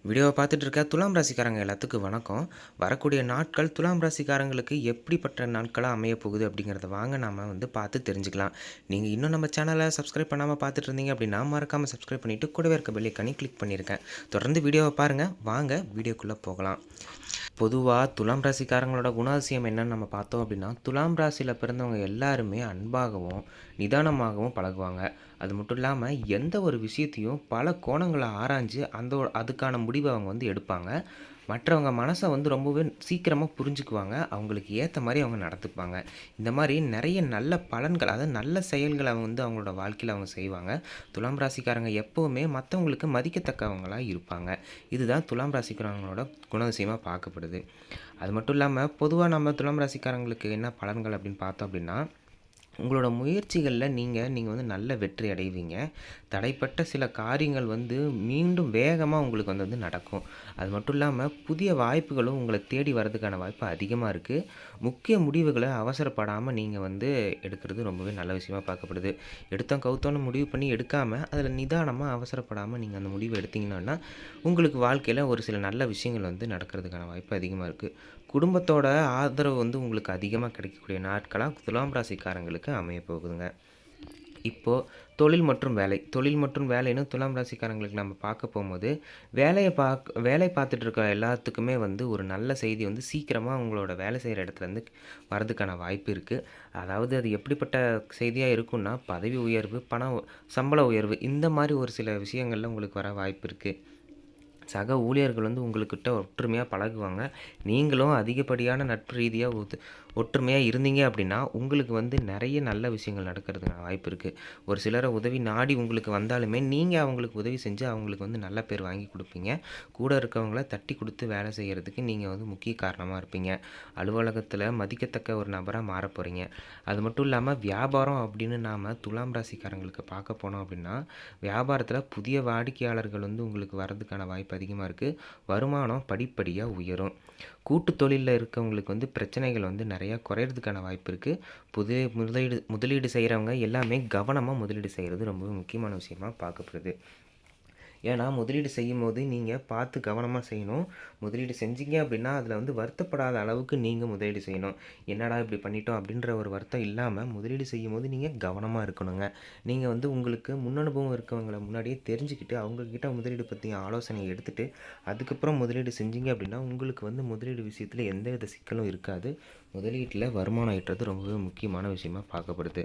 வீடியோவை பார்த்துட்டு இருக்க துலாம் ராசிக்காரங்க எல்லாத்துக்கும் வணக்கம். வரக்கூடிய நாட்கள் துலாம் ராசிக்காரங்களுக்கு எப்படிப்பட்ட நாட்களா அமையப் போகுது அப்படிங்கிறத வாங்க நாம பார்த்து தெரிஞ்சுக்கலாம். நீங்க இன்னும் நம்ம சேனலை சப்ஸ்கிரைப் பண்ணாம பார்த்துட்டு இருந்தீங்க அப்படின்னா, மறக்காம சப்ஸ்கிரைப் பண்ணிட்டு கூடவே இருக்க பெல் ஐகானை கிளிக் பண்ணியிருக்கேன். தொடர்ந்து வீடியோவை பாருங்க. வாங்க வீடியோக்குள்ள போகலாம். பொதுவா துலாம் ராசிக்காரங்களோட குணாதிசயம் என்னன்னு நம்ம பார்த்தோம் அப்படின்னா, துலாம் ராசியில பிறந்தவங்க எல்லாருமே அன்பாகவும், நிதானமாகவும் பழகுவாங்க. அது மட்டும் இல்லாம எந்த ஒரு விஷயத்தையும் பல கோணங்கள ஆராய்ஞ்சு அதுக்கான முடிவ அவங்க எடுப்பாங்க. மற்றவங்க மனச ரொம்பவே சீக்கிரமா புரிஞ்சுக்குவாங்க. அவங்களுக்கு ஏத்த மாரி அவங்க நடந்துப்பாங்க. இந்த மாரி நெறைய நல்ல பலன்கள், அதாவது நல்ல செயல்கள அவங்களோட வாழ்க்கையில அவங்க செய்வாங்க. துலாம் ராசிக்காரங்க எப்பவுமே மத்தவங்களுக்கு மதிக்கத்தக்கவங்களா இருப்பாங்க. இதுதான் துலாம் ராசிக்காரங்களோட குணாதிசயமா பார்க்கப்படுது. அது மட்டும் இல்லாம பொதுவா நம்ம துலாம் ராசிக்காரங்களுக்கு என்ன பலன்கள் அப்படின்னு பார்த்தோம் அப்படின்னா, உங்களோட முயற்சிகள்ல நீங்க நீங்க நல்ல வெற்றி அடைவீங்க. தடைப்பட்ட சில காரியங்கள் மீண்டும் வேகமா உங்களுக்கு நடக்கும். அது மட்டும் இல்லாம புதிய வாய்ப்புகளும் உங்கள தேடி வரதுக்கான வாய்ப்பு அதிகமா இருக்கு. முக்கிய முடிவுகள அவசரப்படாம நீங்க எடுக்கிறது ரொம்பவே நல்ல விஷயமா பார்க்கப்படுது. எடுத்தோம் கவுத்தோம்னு முடிவு பண்ணி எடுக்காம, அதில நிதானமா அவசரப்படாம நீங்க அந்த முடிவு எடுத்தீங்கன்னா, உங்களுக்கு வாழ்க்கையில ஒரு சில நல்ல விஷயங்கள் நடக்கிறதுக்கான வாய்ப்பு அதிகமா இருக்கு. குடும்பத்தோட ஆதரவு உங்களுக்கு அதிகமா கிடைக்கக்கூடிய நாட்களா துலாம் ராசிக்காரங்களுக்கு அமையப் போகுதுங்க. இப்போ தொழில் மற்றும் வேலை. தொழில் மற்றும் வேலைன்னு துலாம் ராசிக்காரங்களுக்கு நம்ம பார்க்க போம்போது, வேலை பார்த்துட்டு இருக்க எல்லாத்துக்குமே ஒரு நல்ல செய்தி சீக்கிரமா உங்களோட வேலை செய்ற இடத்துலருந்து வரதுக்கான வாய்ப்பு இருக்கு. அதாவது அது எப்படிப்பட்ட செய்தியா இருக்கும்னா, பதவி உயர்வு, சம்பள உயர்வு இந்த மாரி ஒரு சில விஷயங்கள்ல உங்களுக்கு வர வாய்ப்பு இருக்கு. சக ஊழியர்கள் உங்கள்கிட்ட ஒற்றுமையா பழகுவாங்க. நீங்களும் அதிகப்படியான நட்பு ரீதியா ஒற்றுமையா இருந்தீங்க அப்படின்னா, உங்களுக்கு நெறைய நல்ல விஷயங்கள் நடக்கிறதுக்கான வாய்ப்பு இருக்கு. ஒரு சிலர உதவி நாடி உங்களுக்கு வந்தாலுமே, நீங்க அவங்களுக்கு உதவி செஞ்சு அவங்களுக்கு நல்ல பேர் வாங்கி குடுப்பீங்க. கூட இருக்கவங்கள தட்டி குடுத்து வேலை செய்யறதுக்கு நீங்க முக்கிய காரணமா இருப்பீங்க. அலுவலகத்தில மதிக்கத்தக்க ஒரு நபரா மாறப் போறீங்க. அது மட்டும் இல்லாம வியாபாரம் அப்படின்னு நாம துலாம் ராசிக்காரங்களுக்கு பார்க்க போனோம் அப்படின்னா, வியாபாரத்தில புதிய வாடிக்கையாளர்கள் உங்களுக்கு வரதுக்கான வாய்ப்பு அதிகமா இருக்கு. வருமானம் படிப்படியா உயரும். கூட்டு தொழில்ல இருக்கவங்களுக்கு பிரச்சனைகள் நெறையா குறையறதுக்கான வாய்ப்பு இருக்கு. புதிய முதலீடு முதலீடு செய்றவங்க எல்லாமே கவனமா முதலீடு செய்றது ரொம்பவே முக்கியமான விஷயமா பார்க்கப்படுது. ஏன்னா, முதலீடு செய்யும்போது நீங்க பார்த்து கவனமா செய்யணும். முதலீடு செஞ்சீங்க அப்படின்னா, அதில வருத்தப்படாத அளவுக்கு நீங்க முதலீடு செய்யணும். "என்னடா இப்படி பண்ணிட்டோம்?" அப்படின்ற ஒரு வருத்தம் இல்லாம, முதலீடு செய்யும்போது நீங்க கவனமா இருக்கணுங்க. நீங்க உங்களுக்கு முன்னனுபவம் இருக்கவங்கள முன்னாடியே தெரிஞ்சுக்கிட்டு, அவங்க கிட்ட முதலீடு பத்திய ஆலோசனை எடுத்துட்டு, அதுக்கப்புறம் முதலீடு செஞ்சீங்க அப்படின்னா, உங்களுக்கு முதலீடு விஷயத்தில எந்தவித சிக்கலும் இருக்காது. முதலீட்ல வருமானம் ஈட்டுறது ரொம்பவே முக்கியமான விஷயமா பார்க்கப்படுது.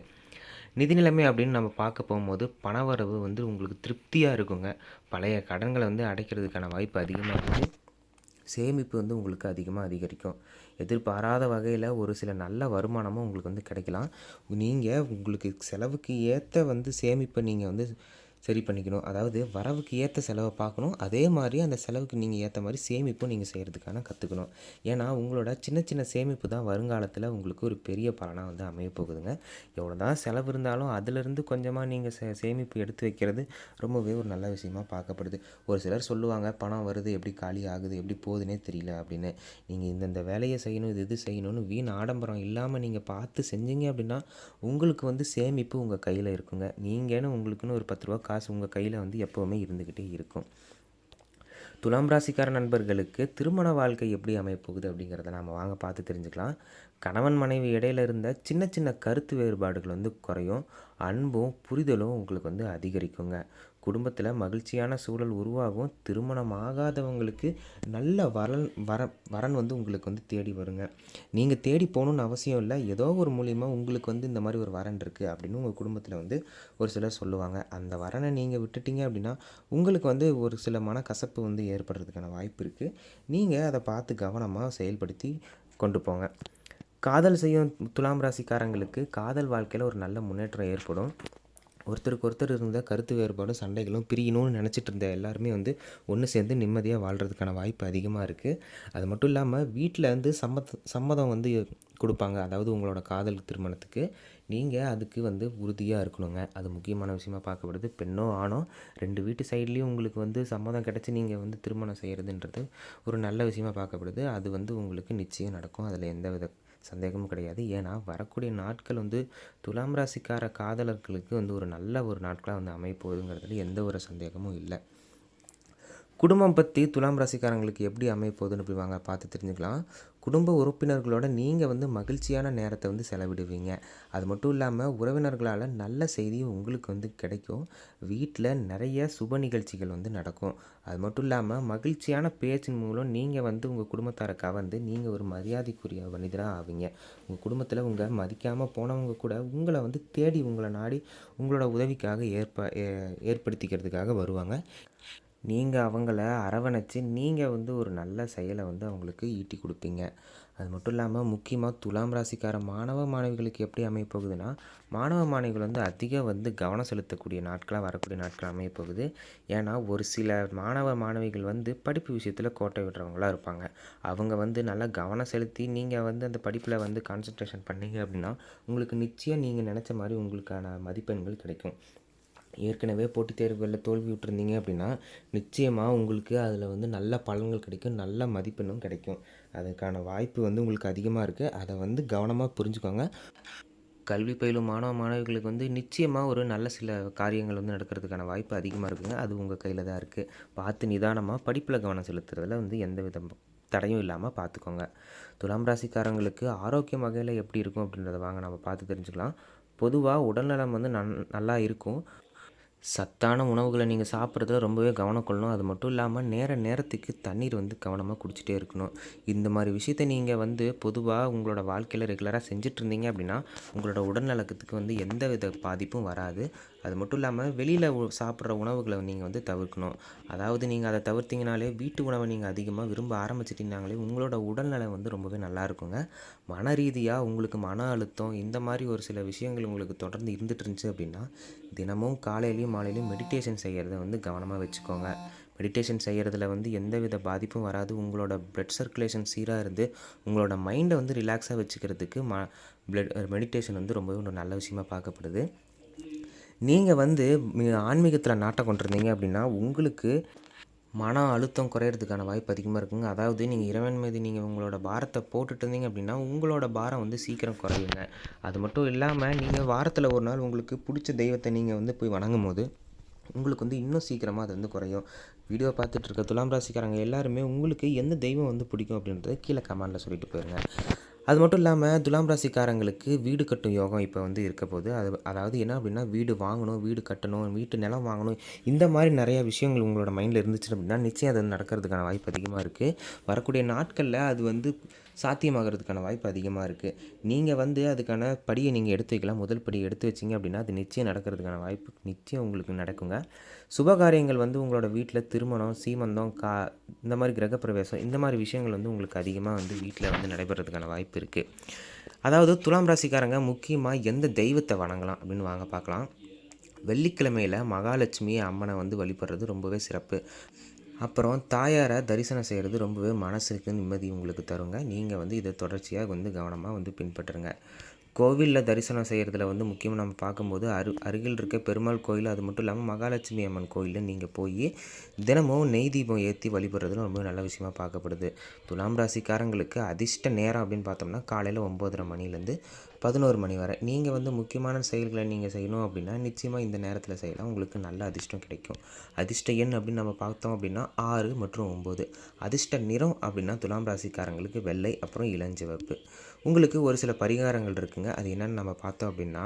நிதி நிலைமை அப்படின்னு நம்ம பார்க்க போகும்போது, பணவரவு உங்களுக்கு திருப்தியா இருக்குங்க. பழைய கடன்கள அடைக்கிறதுக்கான வாய்ப்பு அதிகமா இருக்கு. சேமிப்பு உங்களுக்கு அதிகமா அதிகரிக்கும். எதிர்பாராத வகையில ஒரு சில நல்ல வருமானமும் உங்களுக்கு கிடைக்கலாம். நீங்க உங்களுக்கு செலவுக்கு ஏத்த சேமிப்ப நீங்க சரி பண்ணிக்கணும். அதாவது வரவுக்கு ஏத்த செலவ பார்க்கணும். அதே மாரி அந்த செலவுக்கு நீங்க ஏத்த மாரி சேமிப்பும் நீங்க செய்றதுக்கான கத்துக்கணும். ஏன்னா, உங்களோட சின்ன சின்ன சேமிப்பு தான் வருங்காலத்தில உங்களுக்கு ஒரு பெரிய பலனா அமையப் போகுதுங்க. எவ்வளோதான் செலவு இருந்தாலும் அதிலிருந்து கொஞ்சமா நீங்க சேமிப்பு எடுத்து வைக்கிறது ரொம்பவே ஒரு நல்ல விஷயமா பார்க்கப்படுது. ஒரு சிலர் சொல்லுவாங்க, "பணம் வருது, எப்படி காலி ஆகுது, எப்படி போகுதுன்னே தெரியல" அப்படின்னு. நீங்க இந்தந்த வேலைய செய்யணும், இது செய்யணும்னு வீண் ஆடம்பரம் இல்லாம நீங்க பார்த்து செஞ்சீங்க அப்படின்னா, உங்களுக்கு சேமிப்பு உங்க கையில இருக்குங்க. நீங்கன்னு உங்களுக்குன்னு ஒரு ரூ. 10 காசு உங்க கையில எப்பவுமே இருந்துகிட்டே இருக்கும். துலாம் ராசிக்கார நண்பர்களுக்கு திருமண வாழ்க்கை எப்படி அமையப் போகுது அப்படிங்கிறத நாம வாங்க பார்த்து தெரிஞ்சுக்கலாம். கணவன் மனைவி இடையில இருந்த சின்ன சின்ன கருத்து வேறுபாடுகள் குறையும். அன்பும் புரிதலும் உங்களுக்கு அதிகரிக்குங்க. குடும்பத்தில மகிழ்ச்சியான சூழல் உருவாகும். திருமணம் ஆகாதவங்களுக்கு நல்ல வரன் உங்களுக்கு தேடி வருங்க. நீங்க தேடி போகணும்னு அவசியம் இல்ல. ஏதோ ஒரு மூலியமா உங்களுக்கு இந்த மாரி ஒரு வரன் இருக்கு அப்படின்னு உங்க குடும்பத்தில ஒரு சிலர் சொல்லுவாங்க. அந்த வரன நீங்க விட்டுட்டீங்க அப்படின்னா, உங்களுக்கு ஒரு சில மனக்கசப்பு ஏற்படுறதுக்கான வாய்ப்பு இருக்கு. நீங்க அத பார்த்து கவனமா செயல்படுத்தி கொண்டு போங்க. காதல் செய்யும் துலாம் ராசிக்காரங்களுக்கு காதல் வாழ்க்கையில ஒரு நல்ல முன்னேற்றம் ஏற்படும். ஒருத்தருக்கு ஒருத்தர் இருந்த கருத்து வேறுபாடும், சண்டைகளும் பிரியணும்னு நெனச்சிட்டு இருந்த எல்லாருமே ஒண்ணு சேர்ந்து நிம்மதியா வாழ்றதுக்கான வாய்ப்பு அதிகமா இருக்கு. அது மட்டும் இல்லாம வீட்ல சம்மதம் குடுப்பாங்க. அதாவது உங்களோட காதல் திருமணத்துக்கு. நீங்க அதுக்கு உறுதியா இருக்கணுங்க. அது முக்கியமான விஷயமா பார்க்கப்படுது. பெண்ணோ, ஆணோ 2 வீட்டு சைட்லயும் உங்களுக்கு சம்மதம் கிடைச்சு நீங்க திருமணம் செய்றதுன்றது ஒரு நல்ல விஷயமா பார்க்கப்படுது. அது உங்களுக்கு நிச்சயம் நடக்கும். அதில எந்தவித சந்தேகமும் கிடையாது. ஏன்னா, வரக்கூடிய நாட்கள் துலாம் ராசிக்கார காதலர்களுக்கு ஒரு நல்ல ஒரு நாட்களா அமையப்போகுதுங்கிறதுல எந்த ஒரு சந்தேகமும் இல்ல. குடும்பம் பற்றி துலாம் ராசிக்காரங்களுக்கு எப்படி அமைய போகுதுன்னு போய் வாங்க பார்த்து தெரிஞ்சுக்கலாம். குடும்ப உறுப்பினர்களோட நீங்கள் வந்து மகிழ்ச்சியான நேரத்தை வந்து செலவிடுவீங்க. அது மட்டும் இல்லாமல் உறவினர்களால் நல்ல செய்தி உங்களுக்கு வந்து கிடைக்கும். வீட்டில் நிறைய சுப நிகழ்ச்சிகள் வந்து நடக்கும். அது மட்டும் இல்லாமல் மகிழ்ச்சியான பேச்சின் மூலம் நீங்கள் வந்து உங்கள் குடும்பத்தாரை கவர்ந்து நீங்கள் ஒரு மரியாதைக்குரிய மனிதராக ஆவீங்க. உங்கள் குடும்பத்தில் உங்கள் மதிக்காமல் போனவங்க கூட உங்களை வந்து தேடி உங்களை நாடி உங்களோட உதவிக்காக ஏற்படுத்திக்கிறதுக்காக வருவாங்க. நீங்கள் அவங்கள அரவணைச்சு நீங்கள் வந்து ஒரு நல்ல செயலை வந்து அவங்களுக்கு ஈட்டி கொடுப்பீங்க. அது மட்டும் இல்லாமல் முக்கியமாக துலாம் ராசிக்கார மாணவ மாணவிகளுக்கு எப்படி அமையப்போகுதுன்னா, மாணவ மாணவிகள் வந்து அதிகம் வந்து கவனம் செலுத்தக்கூடிய நாட்களாக வரக்கூடிய நாட்கள் அமையப்போகுது. ஏன்னா ஒரு சில மாணவ மாணவிகள் வந்து படிப்பு விஷயத்தில் கோட்டை விடுறவங்களா இருப்பாங்க. அவங்க வந்து நல்லா கவனம் செலுத்தி நீங்கள் வந்து அந்த படிப்பில் வந்து கான்சன்ட்ரேஷன் பண்ணீங்க அப்படின்னா உங்களுக்கு நிச்சயம் நீங்கள் நினச்ச மாதிரி உங்களுக்கான மதிப்பெண்கள் கிடைக்கும். ஏற்கனவே போட்டித் தேர்வுகளில் தோல்வி விட்டுருந்தீங்க அப்படின்னா நிச்சயமாக உங்களுக்கு அதில் வந்து நல்ல பலன்கள் கிடைக்கும், நல்ல மதிப்பெண்ணும் கிடைக்கும். அதுக்கான வாய்ப்பு வந்து உங்களுக்கு அதிகமாக இருக்குது. அதை வந்து கவனமாக புரிஞ்சுக்கோங்க. கல்வி பயிலும் மாணவ மாணவிகளுக்கு வந்து நிச்சயமாக ஒரு நல்ல சில காரியங்கள் வந்து நடக்கிறதுக்கான வாய்ப்பு அதிகமாக இருக்குங்க. அது உங்கள் கையில் தான் இருக்குது. பார்த்து நிதானமாக படிப்பில் கவனம் செலுத்துறதுல வந்து எந்த வித தடையும் இல்லாமல் பார்த்துக்கோங்க. துலாம் ராசிக்காரங்களுக்கு ஆரோக்கியம் வகையில் எப்படி இருக்கும் அப்படின்றத வாங்க நம்ம பார்த்து தெரிஞ்சுக்கலாம். பொதுவாக உடல்நலம் வந்து நல்லா இருக்கும். சத்தான உணவுகளை நீங்கள் சாப்பிட்றதுல ரொம்பவே கவனம் கொள்ளணும். அது மட்டும் இல்லாமல் நேரத்துக்கு தண்ணீர் வந்து கவனமாக குடிச்சிட்டே இருக்கணும். இந்த மாதிரி விஷயத்தை நீங்கள் வந்து பொதுவாக உங்களோட வாழ்க்கையில் ரெகுலராக செஞ்சிட்ருந்தீங்க அப்படின்னா உங்களோட உடல்நலத்துக்கு வந்து எந்த வித பாதிப்பும் வராது. அது மட்டும் இல்லாமல் வெளியில் சாப்பிட்ற உணவுகளை நீங்கள் வந்து தவிர்க்கணும். அதாவது நீங்கள் அதை தவிர்த்திங்கனாலே வீட்டு உணவை நீங்கள் அதிகமாக விரும்ப ஆரம்பிச்சிட்டிங்கனாலே உங்களோட உடல்நலம் வந்து ரொம்பவே நல்லா இருக்குங்க. மன ரீதியாக உங்களுக்கு மன அழுத்தம் இந்த மாதிரி ஒரு சில விஷயங்கள் உங்களுக்கு தொடர்ந்து இருந்துட்டு இருந்துச்சு அப்படின்னா தினமும் காலையிலையும் மாலையிலையும் மெடிடேஷன் செய்கிறத வந்து கவனமாக வச்சுக்கோங்க. மெடிடேஷன் செய்கிறதுல வந்து எந்தவித பாதிப்பும் வராது. உங்களோட பிளட் சர்க்குலேஷன் சீராக இருந்து உங்களோட மைண்டை வந்து ரிலாக்ஸாக வச்சுக்கிறதுக்கு மெடிடேஷன் வந்து ரொம்பவே ஒரு நல்ல விஷயமாக பார்க்கப்படுது. நீங்கள் வந்து ஆன்மீகத்தில் நாட்டம் கொண்டிருந்தீங்க அப்படின்னா உங்களுக்கு மன அழுத்தம் குறையிறதுக்கான வாய்ப்பு அதிகமாக இருக்குங்க. அதாவது நீங்கள் இறைவன் மீது நீங்கள் உங்களோட பாரத்தை போட்டுட்டு இருந்தீங்க அப்படின்னா உங்களோட பாரம் வந்து சீக்கிரம் குறையுங்க. அது மட்டும் இல்லாமல் நீங்கள் வாரத்தில் ஒரு நாள் உங்களுக்கு பிடிச்ச தெய்வத்தை நீங்கள் வந்து போய் வணங்கும் போது உங்களுக்கு வந்து இன்னும் சீக்கிரமாக அது வந்து குறையும். வீடியோ பார்த்துட்டு இருக்க துலாம் ராசிக்காரங்க எல்லாருமே உங்களுக்கு எந்த தெய்வம் வந்து பிடிக்கும் அப்படின்றத கீழே கமெண்டில் சொல்லிட்டு போயிருங்க. அது மட்டும் இல்லாமல் துலாம் ராசிக்காரங்களுக்கு வீடு கட்டும் யோகம் இப்போ வந்து இருக்க போகுது. அதாவது என்ன அப்படின்னா வீடு வாங்கணும், வீடு கட்டணும், வீட்டு நிலம் வாங்கணும், இந்த மாதிரி நிறையா விஷயங்கள் உங்களோட மைண்டில் இருந்துச்சு அப்படின்னா நிச்சயம் அது நடக்கிறதுக்கான வாய்ப்பு அதிகமாக இருக்குது. வரக்கூடிய நாட்களில் அது வந்து சாத்தியமாகிறதுக்கான வாய்ப்பு அதிகமாக இருக்குது. நீங்கள் வந்து அதுக்கான படியை நீங்கள் எடுத்து வைக்கலாம். முதல் படியை எடுத்து வச்சிங்க அப்படின்னா அது நிச்சயம் நடக்கிறதுக்கான வாய்ப்பு நிச்சயம் உங்களுக்கு நடக்குங்க. சுபகாரியங்கள் வந்து உங்களோட வீட்டில் திருமணம், சீமந்தம், இந்த மாதிரி கிரகப்பிரவேசம் இந்த மாதிரி விஷயங்கள் வந்து உங்களுக்கு அதிகமாக வந்து வீட்டில் வந்து நடைபெறதுக்கான வாய்ப்பு இருக்குது. அதாவது துலாம் ராசிக்காரங்க முக்கியமாக எந்த தெய்வத்தை வணங்கலாம் அப்படின்னு வாங்க பார்க்கலாம். வெள்ளிக்கிழமையில் மகாலட்சுமி அம்மனை வந்து வழிபடுறது ரொம்பவே சிறப்பு. அப்புறம் தாயாரை தரிசனம் செய்கிறது ரொம்பவே மனசுக்கு நிம்மதி உங்களுக்கு தருங்க. நீங்கள் வந்து இதை தொடர்ச்சியாக வந்து கவனமாக வந்து பின்பற்றுங்க. கோவிலில் தரிசனம் செய்கிறதுல வந்து முக்கியமாக நம்ம பார்க்கும்போது அருகில் இருக்க பெருமாள் கோயில், அது மட்டும் இல்லாமல் மகாலட்சுமி அம்மன் கோயிலில் நீங்கள் போய் தினமும் நெய் தீபம் ஏற்றி வழிபடுறதுல ரொம்ப நல்ல விஷயமாக பார்க்கப்படுது. துலாம் ராசிக்காரங்களுக்கு அதிர்ஷ்ட நேரம் அப்படின்னு பார்த்தோம்னா காலையில் 9:30 மணிலேருந்து 11 மணி வரை. நீங்கள் வந்து முக்கியமான செயல்களை நீங்கள் செய்யணும் அப்படின்னா நிச்சயமாக இந்த நேரத்தில் செய்யலாம். உங்களுக்கு நல்ல அதிர்ஷ்டம் கிடைக்கும். அதிர்ஷ்ட எண் அப்படின்னு நம்ம பார்த்தோம் அப்படின்னா 6 மற்றும் 9. அதிர்ஷ்ட நிறம் அப்படின்னா துலாம் ராசிக்காரங்களுக்கு வெள்ளை அப்புறம் இளஞ்சிவப்பு. உங்களுக்கு ஒரு சில பரிகாரங்கள் இருக்குங்க. அது என்னென்னு நம்ம பார்த்தோம் அப்படின்னா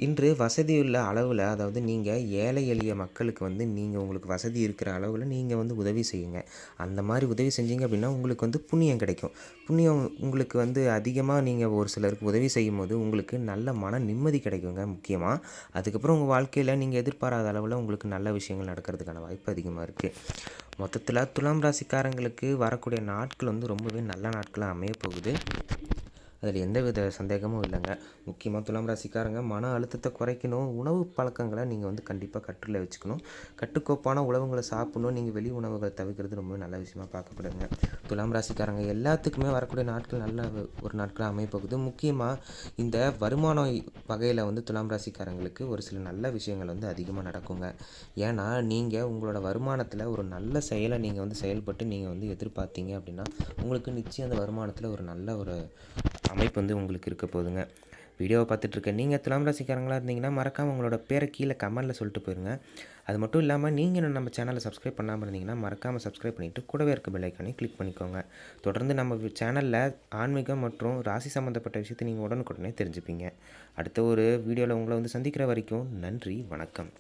இன்று வசதியுள்ள அளவில், அதாவது நீங்கள் ஏழை எளிய மக்களுக்கு வந்து நீங்கள் உங்களுக்கு வசதி இருக்கிற அளவில் நீங்கள் வந்து உதவி செய்யுங்க. அந்த மாதிரி உதவி செஞ்சீங்க அப்படின்னா உங்களுக்கு வந்து புண்ணியம் கிடைக்கும். புண்ணியம் உங்களுக்கு வந்து அதிகமாக நீங்கள் ஒரு சிலருக்கு உதவி செய்யும் போது உங்களுக்கு நல்ல மன நிம்மதி கிடைக்குங்க முக்கியமாக. அதுக்கப்புறம் உங்கள் வாழ்க்கையில் நீங்கள் எதிர்பாராத அளவில் உங்களுக்கு நல்ல விஷயங்கள் நடக்கிறதுக்கான வாய்ப்பு அதிகமாக இருக்குது. மொத்தத்தில் துலாம் ராசிக்காரங்களுக்கு வரக்கூடிய நாட்கள் வந்து ரொம்பவே நல்ல நாட்களாக அமைய போகுது. அதில் எந்தவித சந்தேகமும் இல்லைங்க. முக்கியமாக துலாம் ராசிக்காரங்க மன அழுத்தத்தை குறைக்கணும். உணவு பழக்கங்களை நீங்கள் வந்து கண்டிப்பாக கட்டுல வச்சுக்கணும். கட்டுக்கோப்பான உணவுகளை சாப்பிடணும். நீங்கள் வெளி உணவுகளை தவிர்க்கிறது ரொம்ப நல்ல விஷயமாக பார்க்கப்படுங்க. துலாம் ராசிக்காரங்க எல்லாத்துக்குமே வரக்கூடிய நாட்கள் நல்ல ஒரு நாட்களாக அமையப்போகுது. முக்கியமாக இந்த வருமானம் வகையில் வந்து துலாம் ராசிக்காரங்களுக்கு ஒரு சில நல்ல விஷயங்கள் வந்து அதிகமாக நடக்குங்க. ஏன்னா நீங்கள் உங்களோட வருமானத்தில் ஒரு நல்ல செயலை நீங்கள் வந்து செயல்பட்டு நீங்கள் வந்து எதிர்பார்த்தீங்க அப்படின்னா உங்களுக்கு நிச்சயம் அந்த வருமானத்தில் ஒரு நல்ல ஒரு அமைப்பு வந்து உங்களுக்கு இருக்க போகுதுங்க. வீடியோவை பார்த்துட்ருக்க நீங்கள் துலாம் ராசிக்காரங்களா இருந்தீங்கன்னா மறக்காமல் உங்களோட பேரை கீழே கமெண்ட்டில் சொல்லிட்டு போயிருங்க. அது மட்டும் இல்லாமல் நீங்கள் இன்னும் நம்ம சேனலை சப்ஸ்கிரைப் பண்ணாமல் இருந்தீங்கன்னா மறக்காமல் சப்ஸ்கிரைப் பண்ணிவிட்டு கூடவே இருக்க பெல் ஐக்கானையும் கிளிக் பண்ணிக்கோங்க. தொடர்ந்து நம்ம சேனலில் ஆன்மீகம் மற்றும் ராசி சம்மந்தப்பட்ட விஷயத்தை நீங்கள் உடனுக்குடனே தெரிஞ்சுப்பீங்க. அடுத்த ஒரு வீடியோவில் உங்களை வந்து சந்திக்கிற வரைக்கும் நன்றி, வணக்கம்.